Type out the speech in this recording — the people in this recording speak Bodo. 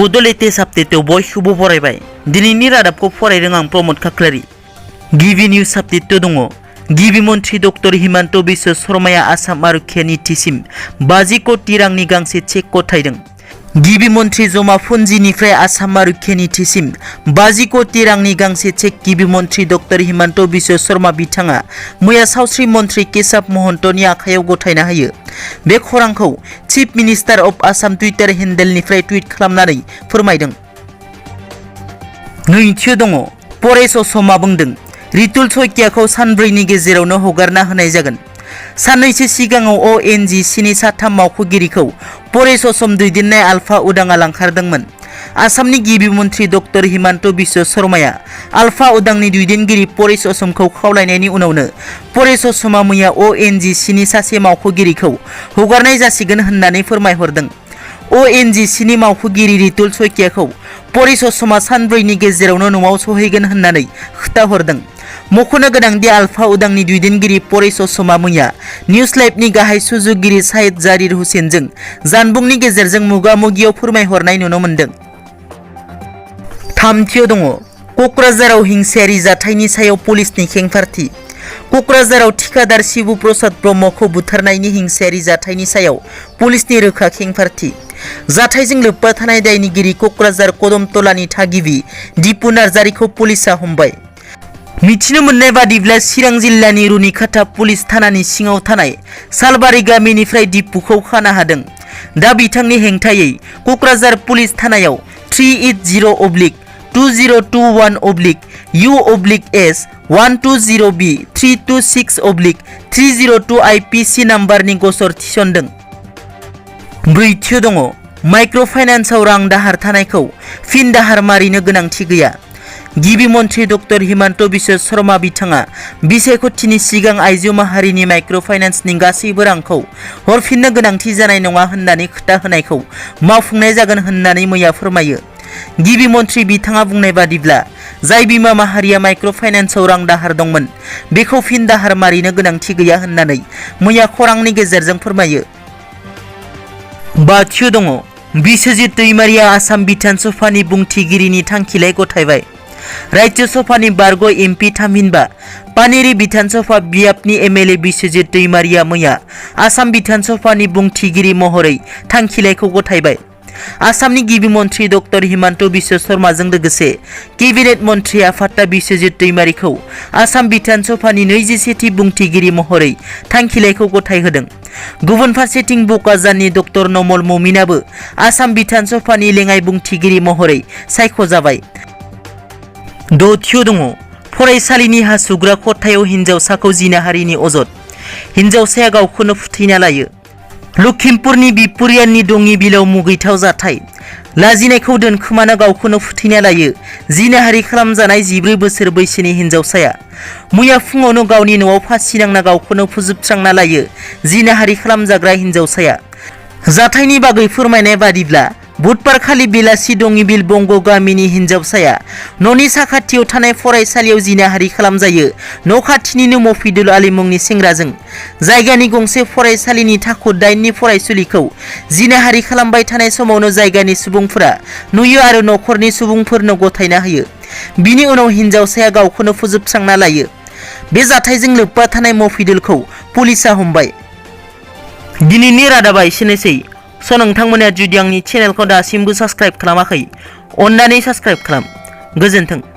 बड' लेटेस्ट आपडेटआव बयखौबो बरायबाय। दिनैनि रादाबखौ फरायदों आं प्रमद खाख्लारि। गिबि निउज आपडेट दङ। गिबि मन्थ्रि डक्टर हिमन्त बिश्व शर्माया आसाम आरक्षी नीतिसिम 50 कोटी रांनि गांसे चेक गथायदों। गिबि मन्थ्रि जमा फुन्जिनिफ्राय आसाम आरक्षी नीतिसिम 50 कोटी रांनि गांसे चेक गिबि मन्थ्रि डक्टर हिमन्त बिश्व शर्मा बिथाङा मैया सावस्रि मन्थ्रि केशव महन्तनि आखायाव गथायना होयो। बे खौरांखौ chief minister of Assam Twitter हेन्डेलनिफ्राय टुइट खालामनानै फोरमायदों। नैथियाव दङ। परेश असमआ बुंदों रितुल सयकियाखौ सानब्रैनि गेजेरावनो हगारना होनाय जागोन। साननैसो सिगाङाव ONGCनि साथाम मावख'गिरिखौ परेश असम दैदेननाय आलफा उदांआ लांखारदोंमोन। आसामनि गिबि मन्थ्रि डक्टर हिमन्त बिश्व शर्माया आलफा उदांनि दैदेनगिरि परेश असमखौ खावलायनायनि उनावनो परेश असमआ मैया ONGCनि सासे मावख'गिरिखौ हगारनाय जासिगोन होननानै फोरमायहरदों। ONGCनि मावख'गिरि रितुल सयकियाखौ परेश असमआ सानब्रैनि गेजेरावनो न'आव सहैगोन होननानै खोथाहरदों। मख'नो गोनांदि आलफा उदांनि दैदेनगिरि परेश असमआ मैया निउज लाइभनि गाहाय सुजुगिरि साइद जारिर हुसेनजों जानबुंनि गेजेरजों मोगा-मोगियाव फोरमायहरनाय नुनो मोन्दों। थामथियाव दङ। क'क्राझाराव हिंसायारि जाथायनि सायाव पुलिसनि खेंफारथि। क'क्राझाराव ठिकादार शिबु प्रसाद ब्रह्मखौ बुथारनायनि हिंसायारि जाथायनि सायाव पुलिसनि रोखा खेंफारथि। जाथायजों लोब्बा थानाय दायनिगिरि क'क्राझार कदमतलानि थागिबि दिपु नार्जारिखौ पुलिसआ हमबाय। मिथिनो मोननाय बादिब्ला चिरां जिल्लानि रुनिखाता पुलिस थानानि सिङाव थानाय सालबारि गामिनिफ्राय दिपुखौ खाना हादों। दा बिथांनि हेंथायै क'क्राझार पुलिस थानायाव 380-2021-U/S120B 326/302 IPC नाम्बारनि गसर थिसनदों। ब्रैथियाव दङ। माइक्र' फाइनान्सआव रां दाहार थानायखौ फिन दाहार मारिनो गोनांथि गैया। गिबि मन्थ्रि डक्टर हिमन्त बिश्व शर्मा बिथाङा बिसायख'थिनि सिगां आइजो माहारिनि माइक्र' फाइनान्सनि गासैबो रांखौ हरफिननो गोनांथि जानाय नङा होननानै खोथा होनायखौ मावफुंनाय जागोन होननानै मैया फोरमायो। गिबि मन्थ्रि बिथाङा बुंनाय बादिब्ला जाय बिमा माहारिया माइक्र' फाइनान्सआव रां दाहार दंमोन बेखौ फिन दाहार मारिनो गोनांथि गैया होननानै मैया खौरांनि गेजेरजों फोरमायो। बाथियाव दङ। बिस्वजित दैमारिया आसाम बिधान सभानि बुंथिगिरिनि थांखिलाइ गथायबाय। राज्य सभानि बारग' MP थामहिनबा पानेरि बिधान सभा बियाबनि MLA बिस्वजित दैमारिया मैया आसाम बिधान सभानि बुंथिगिरि महरै थांखिलाइखौ गथायबाय। आसामनि गिबि मन्थ्रि डक्टर हिमन्त बिश्व शर्माजों लोगोसे केबिनेट मन्थ्रि आफादा बिस्वजित दैमारिखौ आसाम बिधान सभानि 21थि बुंथिगिरि महरै थांखिलाइखौ गथायहोदों। गुबुन फारसेथिं बकाजाननि डक्टर नमल ममिनाबो आसाम बिधान सभानि लेङाइ बुंथिगिरि महरै सायख'जाबाय। दथियाव दङ। फरायसालिनि हासुग्रा खथायाव हिन्जावसाखौ जिनाहारिनि अजद। हिन्जावसाया गावखौनो फुथैना लायो। लखिमपुरनि बिपुरियाननि दङि बिलाव मुगैथाव जाथाय। लाजिनायखौ दोनखोमाना गावखौनो फुथैना लायो जिनाहारि खालामजानाय 14 बोसोर बैसोनि हिन्जावसाया। मैया फुङावनो गावनि न'आव फासि नांना गावखौनो फोजोबस्रांना लायो जिनाहारि खालामजाग्रा हिन्जावसाया। जाथायनि बागै फोरमायनाय बादिब्ला बुधबारखालि बेलासि दङिबिल बंग गामिनि हिन्जावसाया न'नि साखाथियाव थानाय फरायसालियाव जिनाहारि खालामजायो न' खाथिनिनो मफिदुल आली मुंनि सेंग्राजों। जायगानि गंसे फरायसालिनि थाखो 8नि फरायसुलिखौ जिनाहारि खालामबाय थानाय समावनो जायगानि सुबुंफोरा नुयो आरो न'खरनि सुबुंफोरनो गथायना होयो। बिनि उनाव हिन्जावसाया गावखौनो फोजोबस्रांना लायो। बे जाथायजों लोब्बा थानाय मफिदुलखौ पुलिसआ हमबाय। दिनैनि रादाबा एसेनोसै। नोंथांमोना जुदि आंनि चेनेलखौ दासिमबो साबस्क्राइब खालामाखै अन्नानै साबस्क्राइब खालाम। गोजोन्थों।